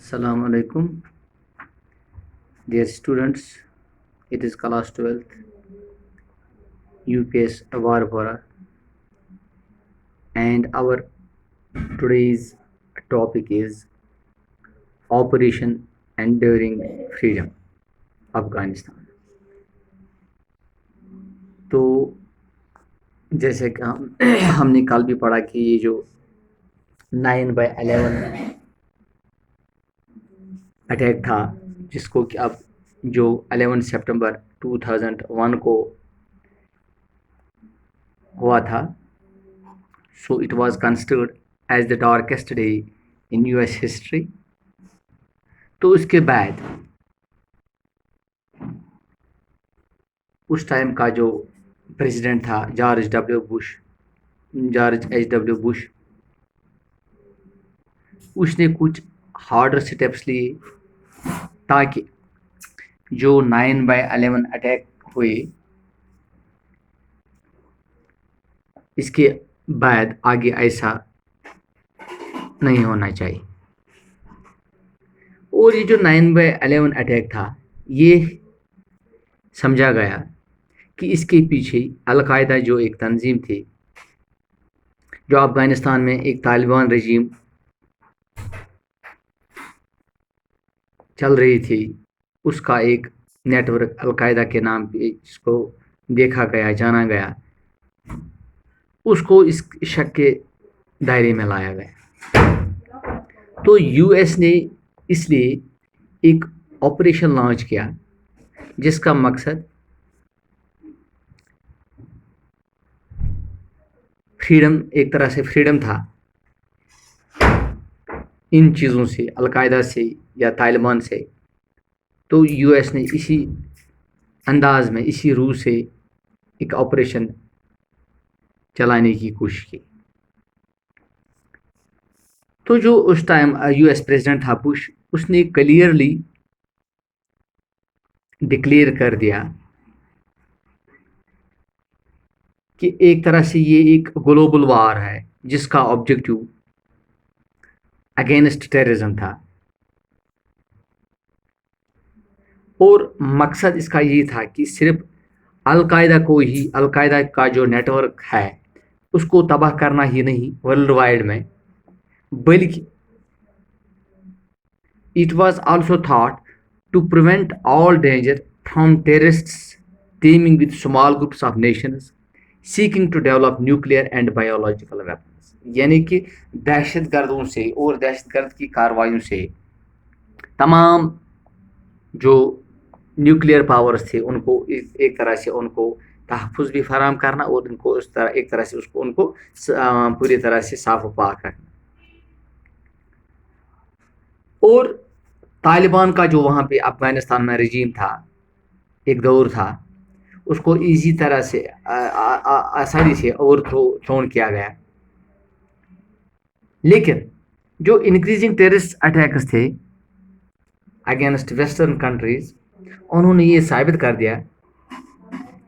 Assalamu alaikum, dear students. It is class 12th UPS Awarpara, and our today's topic is Operation Enduring Freedom, Afghanistan. تو جیسے کہ ہم نے کل بھی پڑھا کہ یہ جو 9/11 اٹیک تھا، جس کو کہ اب جو 11 سپٹمبر 2001 کو ہوا تھا، so it was considered as the darkest day in US history. تو اس کے بعد اس ٹائم کا جو پریزیڈنٹ تھا جارج ایچ ڈبلیو بش، اس نے کچھ ہارڈر سٹیپس لیے تاکہ جو 9/11 اٹیک ہوئے اس کے بعد آگے ایسا نہیں ہونا چاہیے. اور یہ جو 9/11 اٹیک تھا، یہ سمجھا گیا کہ اس کے پیچھے القاعدہ جو ایک تنظیم تھی، جو افغانستان میں ایک طالبان رجیم چل رہی تھی، اس کا ایک نیٹ ورک القاعدہ کے نام پہ جس کو دیکھا گیا، جانا گیا، اس کو اس شک کے دائرے میں لایا گیا. تو US نے اس لیے ایک آپریشن لانچ کیا جس کا مقصد فریڈم، ایک طرح سے فریڈم تھا ان چیزوں سے، القاعدہ سے یا طالبان سے. تو US نے اسی انداز میں، اسی روح سے ایک آپریشن چلانے کی کوشش کی. تو جو اس ٹائم US پریزیڈنٹ تھا بش، اس نے کلیئرلی ڈکلیئر کر دیا کہ ایک طرح سے یہ ایک گلوبل وار ہے جس کا آبجیکٹیو اگینسٹ ٹیررزم تھا، اور مقصد اس کا یہ تھا کہ صرف القاعدہ کا جو نیٹ ورک ہے اس کو تباہ کرنا ہی نہیں ورلڈ وائڈ میں، بلکہ it was also thought to prevent all danger from terrorists teaming with small groups of nations seeking to develop nuclear and biological weapons. یعنی کہ دہشت گردوں سے اور دہشت گرد کی کارروائیوں سے تمام جو نیوکلیئر پاورز تھے ان کو ایک طرح سے ان کو تحفظ بھی فراہم کرنا، اور ان کو اس طرح ایک طرح سے ان کو پوری طرح سے صاف و پاک رکھنا. اور طالبان کا جو وہاں پہ افغانستان میں رجیم تھا، ایک دور تھا، اس کو ایزی طرح سے آسانی سے اوور تھرون کیا گیا. لیکن جو انکریزنگ ٹیررسٹ اٹیکس تھے اگینسٹ ویسٹرن کنٹریز، انہوں نے یہ ثابت کر دیا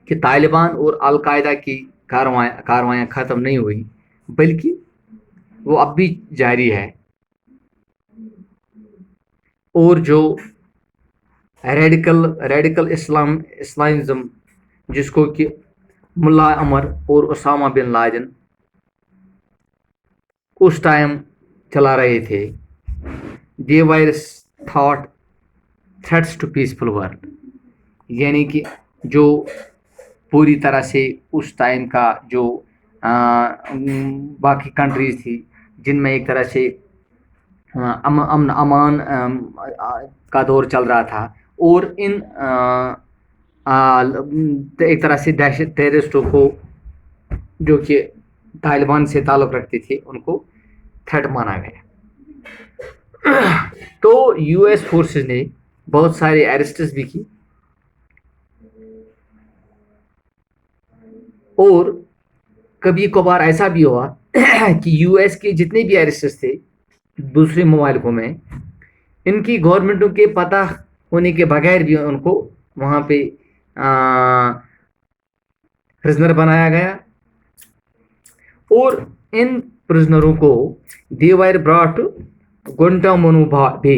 کہ طالبان اور القاعدہ کی کاروائیاں ختم نہیں ہوئی، بلکہ وہ اب بھی جاری ہے. اور جو ریڈیکل اسلامزم، جس کو کہ ملا عمر اور اسامہ بن لادن اس ٹائم چلا رہے تھے، they were thought threats to peaceful world. یعنی کہ جو پوری طرح سے اس ٹائم کا جو باقی کنٹریز تھی جن میں ایک طرح سے امن امان کا دور چل رہا تھا، اور ان ایک طرح سے دہشت ٹیررسٹوں کو جو کہ طالبان سے تعلق رکھتے تھے ان کو تھریٹ مانا گیا. تو US فورسز نے بہت سارے اریسٹس بھی کی، اور کبھی کبھار ایسا بھی ہوا کہ US کے جتنے بھی اریسٹس تھے دوسرے ممالکوں میں، ان کی گورنمنٹوں کے پتہ ہونے کے بغیر بھی ان کو وہاں پہ پرزنر بنایا گیا. اور ان پرزنروں کو they were brought to گوانٹانامو بے،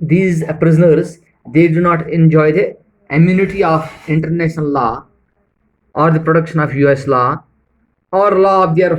these prisoners, they do not enjoy the immunity of international law or the protection of US law or law of their